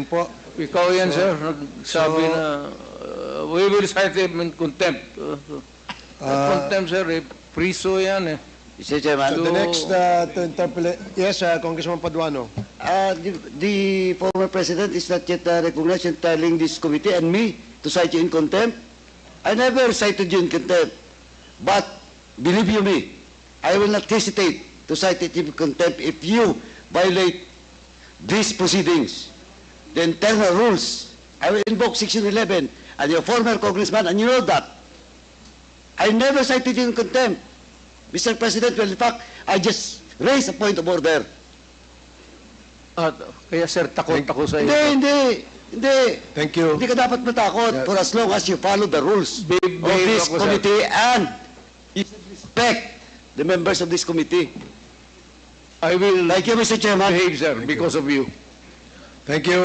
po. Ikaw yan, sir. Nagsabi so- na we will cite him in contempt. Contempt, sir. Priso yan eh. Mr. Chairman, So the next to interpolate, yes, Congressman Paduano. the former president is not yet recognized in telling this committee and me to cite you in contempt. I never cited you in contempt. But, believe you me, I will not hesitate to cite it in contempt if you violate these proceedings. The internal rules, I will invoke Section 11, and your former congressman, and you know that. I never cited you in contempt. Mr. President, well, in fact, I just raised a point of order. Kaya, sir, takot ako sa iyo. Hindi. Thank you. Hindi ka dapat matakot for as long as you follow the rules of this ako, sir. committee and you should respect the members of this committee. I will Thank you, Mr. Chairman. behave, sir, because of you. Thank you.